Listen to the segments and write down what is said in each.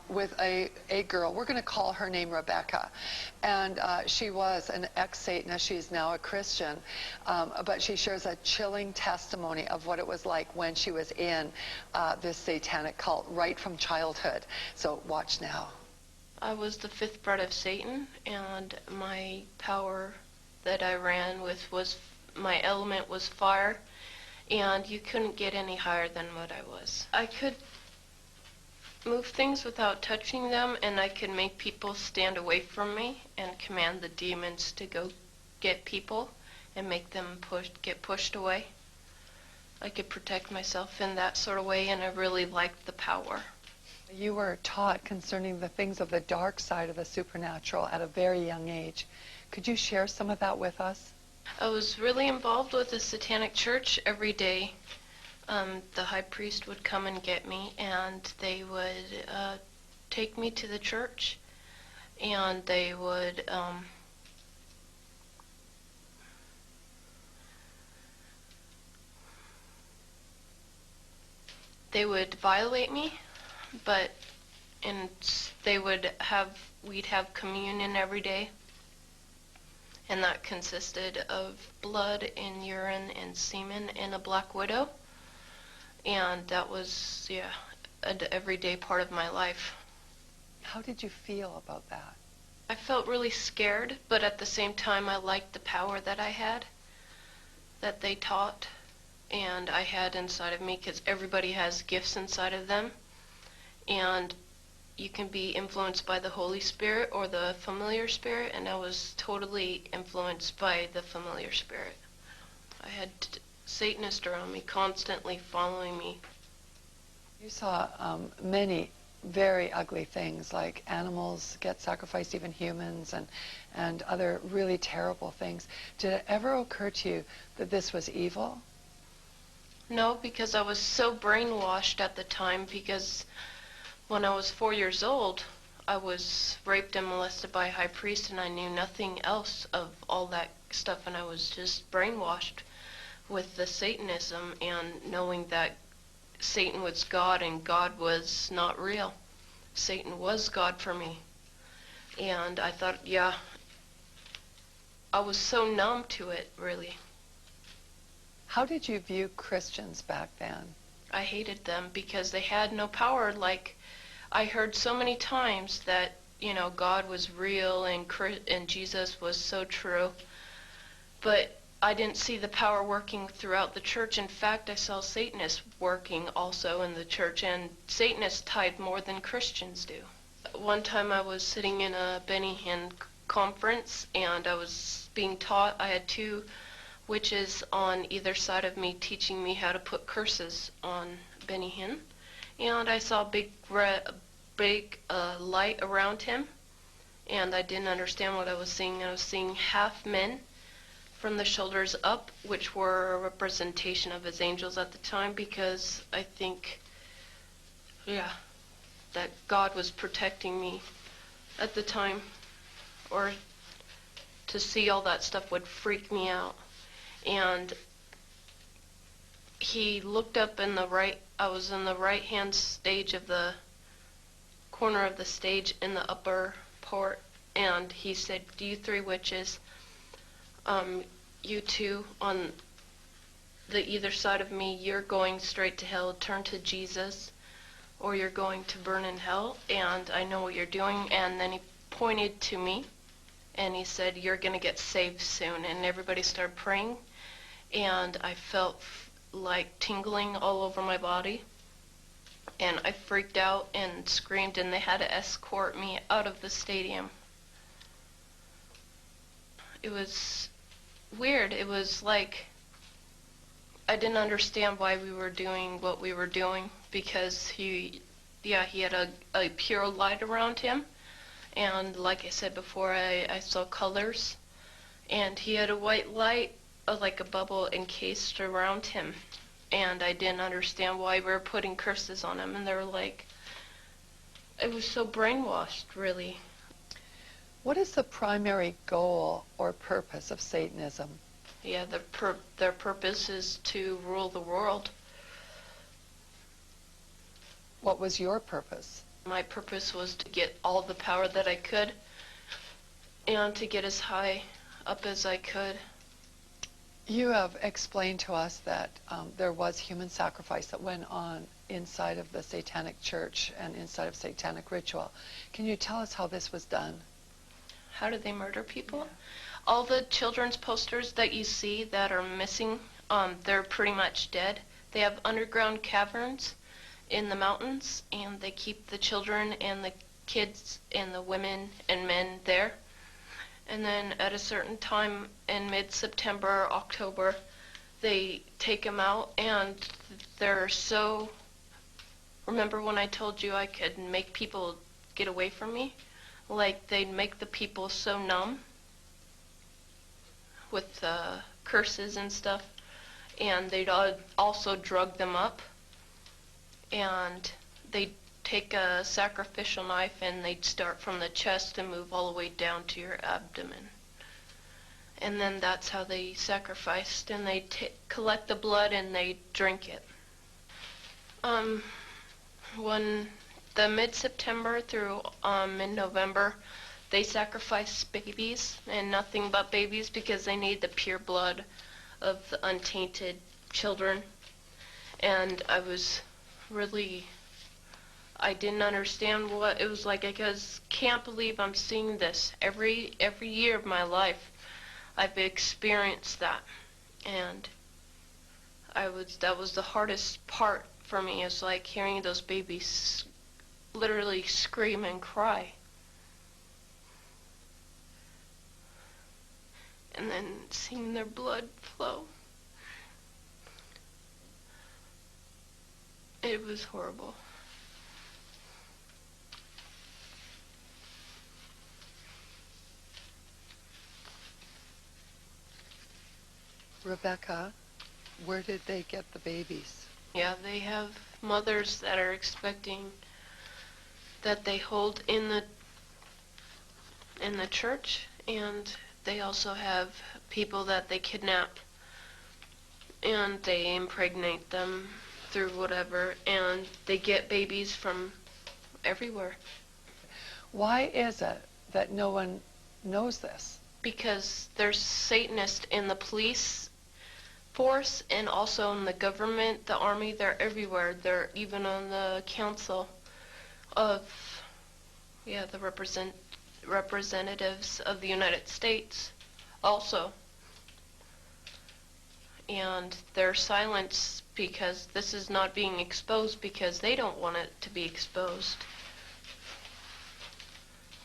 with a girl. We're going to call her name Rebecca. And she was an ex-Satanist. She's now a Christian. But she shares a chilling testimony of what it was like when she was in this satanic cult right from childhood. So watch now. I was the fifth bred of Satan, and my power that I ran with was, my element was fire, and you couldn't get any higher than what I was. I could move things without touching them, and I could make people stand away from me and command the demons to go get people and make them get pushed away. I could protect myself in that sort of way, and I really liked the power. You were taught concerning the things of the dark side of the supernatural at a very young age. Could you share some of that with us? I was really involved with the satanic church every day. The high priest would come and get me, and they would take me to the church, and they would violate me, but we'd have communion every day, and that consisted of blood and urine and semen and a black widow, and that was, yeah, an everyday part of my life. How did you feel about that? I felt really scared, but at the same time I liked the power that I had, that they taught, and I had inside of me, because everybody has gifts inside of them, and you can be influenced by the Holy Spirit or the familiar spirit, and I was totally influenced by the familiar spirit. I had Satanists around me, constantly following me. You saw many very ugly things, like animals get sacrificed, even humans, and other really terrible things. Did it ever occur to you that this was evil? No, because I was so brainwashed at the time, because when I was 4 years old, I was raped and molested by a high priest, and I knew nothing else of all that stuff, and I was just brainwashed with the Satanism and knowing that Satan was God and God was not real. Satan was God for me. And I thought, yeah, I was so numb to it, really. How did you view Christians back then? I hated them because they had no power. Like, I heard so many times that, you know, God was real and Jesus was so true, but I didn't see the power working throughout the church. In fact, I saw Satanists working also in the church, and Satanists tithe more than Christians do. One time I was sitting in a Hinn conference, and I was being taught. I had two witches on either side of me teaching me how to put curses on Hinn, and I saw a big light around him, and I didn't understand what I was seeing. I was seeing half men from the shoulders up, which were a representation of his angels at the time, because I think, yeah, that God was protecting me at the time, or to see all that stuff would freak me out. And he looked up in the right, I was in the right-hand stage of the corner of the stage in the upper part, and he said, "Do you three witches, you two on the either side of me, you're going straight to hell, turn to Jesus, or you're going to burn in hell, and I know what you're doing." And then he pointed to me, and he said, "You're going to get saved soon." And everybody started praying, and I felt like tingling all over my body, and I freaked out and screamed, and they had to escort me out of the stadium. It was weird. It was like I didn't understand why we were doing what we were doing, because he had a pure light around him, and like I said before, I saw colors, and he had a white light, like a bubble encased around him, and I didn't understand why we were putting curses on him, and they were like, it was so brainwashed, really. What is the primary goal or purpose of Satanism? Yeah, their purpose is to rule the world. What was your purpose? My purpose was to get all the power that I could and to get as high up as I could. You have explained to us that there was human sacrifice that went on inside of the satanic church and inside of satanic ritual. Can you tell us how this was done? How do they murder people? Yeah. All the children's posters that you see that are missing, they're pretty much dead. They have underground caverns in the mountains, and they keep the children and the kids and the women and men there. And then at a certain time in mid-September, October, they take them out, and they're so... Remember when I told you I could make people get away from me? Like, they'd make the people so numb with curses and stuff, and they'd also drug them up, and they'd take a sacrificial knife and they'd start from the chest and move all the way down to your abdomen. And then that's how they sacrificed, and they'd collect the blood and they'd drink it. When the mid-September through mid-November, they sacrifice babies, and nothing but babies, because they need the pure blood of the untainted children. And I didn't understand what it was like. I just can't believe I'm seeing this. Every year of my life, I've experienced that. And that was the hardest part for me, is like hearing those babies literally scream and cry. And then seeing their blood flow. It was horrible. Rebecca, where did they get the babies? Yeah, they have mothers that are expecting, that they hold in the church, and they also have people that they kidnap, and they impregnate them through whatever, and they get babies from everywhere. Why is it that no one knows this? Because there's Satanists in the police force and also in the government, the army. They're everywhere. They're even on the council of, the representatives of the United States also. And they're silenced because this is not being exposed, because they don't want it to be exposed.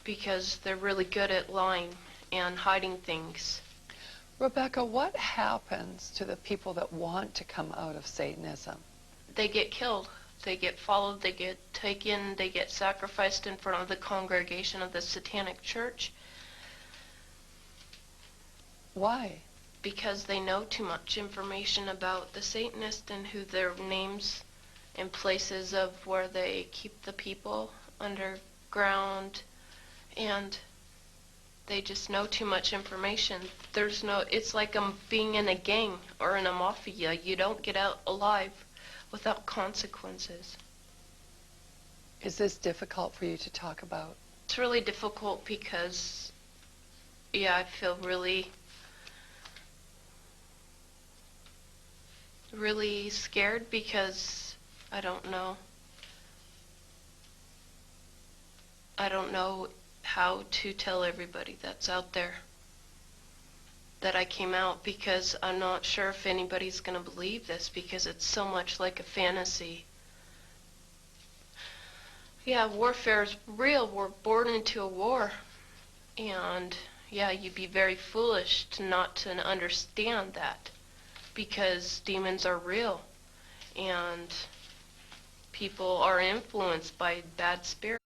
Because they're really good at lying and hiding things. Rebecca, what happens to the people that want to come out of Satanism? They get killed. They get followed. They get taken. They get sacrificed in front of the congregation of the Satanic Church. Why? Because they know too much information about the Satanists and who their names and places of where they keep the people underground, and they just know too much information. It's like being in a gang or in a mafia. You don't get out alive without consequences. Is this difficult for you to talk about? It's really difficult because, I feel really, really scared, because I don't know how to tell everybody that's out there that I came out, because I'm not sure if anybody's going to believe this, because it's so much like a fantasy. Yeah, warfare is real. We're born into a war. And you'd be very foolish not to understand that, because demons are real and people are influenced by bad spirits.